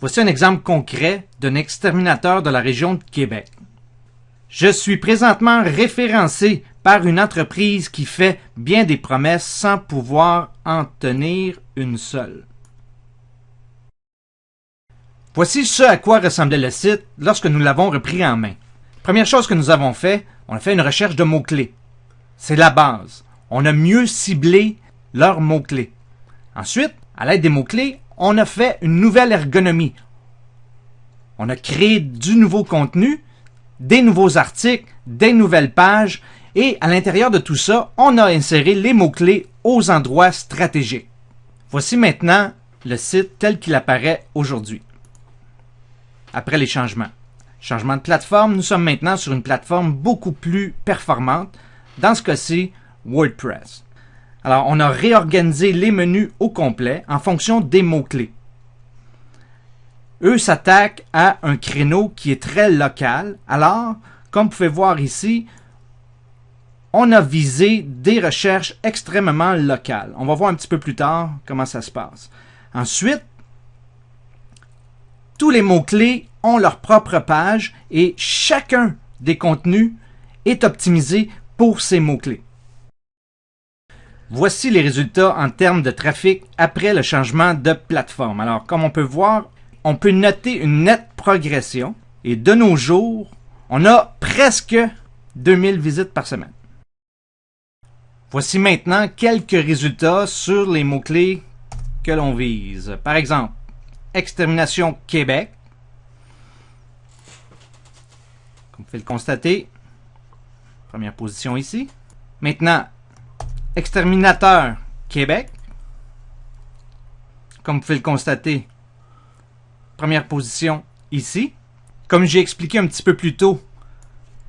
Voici un exemple concret d'un exterminateur de la région de Québec. Je suis présentement référencé par une entreprise qui fait bien des promesses sans pouvoir en tenir une seule. Voici ce à quoi ressemblait le site lorsque nous l'avons repris en main. Première chose que nous avons fait, on a fait une recherche de mots-clés. C'est la base. On a mieux ciblé leurs mots-clés. Ensuite, à l'aide des mots-clés, on a fait une nouvelle ergonomie. On a créé du nouveau contenu, des nouveaux articles, des nouvelles pages, et à l'intérieur de tout ça, on a inséré les mots-clés aux endroits stratégiques. Voici maintenant le site tel qu'il apparaît aujourd'hui. Après les changements. Changement de plateforme, nous sommes maintenant sur une plateforme beaucoup plus performante, dans ce cas-ci, WordPress. Alors, on a réorganisé les menus au complet en fonction des mots-clés. Eux s'attaquent à un créneau qui est très local. Alors, comme vous pouvez voir ici, on a visé des recherches extrêmement locales. On va voir un petit peu plus tard comment ça se passe. Ensuite, tous les mots-clés ont leur propre page et chacun des contenus est optimisé pour ces mots-clés. Voici les résultats en termes de trafic après le changement de plateforme. Alors, comme on peut voir, on peut noter une nette progression et de nos jours, on a presque 2000 visites par semaine. Voici maintenant quelques résultats sur les mots-clés que l'on vise. Par exemple, extermination Québec. Comme vous pouvez le constater, première position ici. Maintenant, exterminateur Québec. Comme vous pouvez le constater, première position ici. Comme j'ai expliqué un petit peu plus tôt,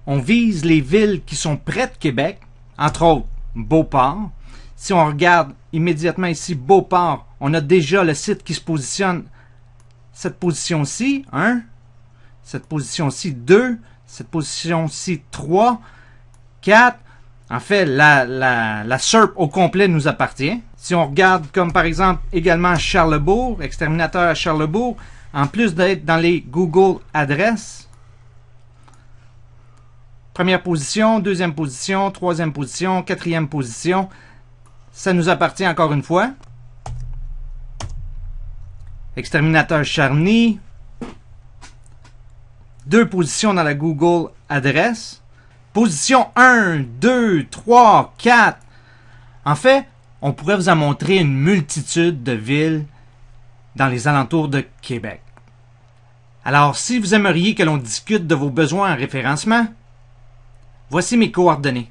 on vise les villes qui sont près de Québec, entre autres Beauport. Si on regarde immédiatement ici Beauport, on a déjà le site qui se positionne cette position-ci, 1, cette position-ci, 2, cette position-ci, 3, 4. En fait, la SERP au complet nous appartient. Si on regarde comme par exemple également Charlesbourg, exterminateur à Charlesbourg, en plus d'être dans les Google adresses, première position, deuxième position, troisième position, quatrième position, ça nous appartient encore une fois. Exterminateur Charny, 2 positions dans la Google adresse. Position 1, 2, 3, 4. En fait, on pourrait vous en montrer une multitude de villes dans les alentours de Québec. Alors, si vous aimeriez que l'on discute de vos besoins en référencement, voici mes coordonnées.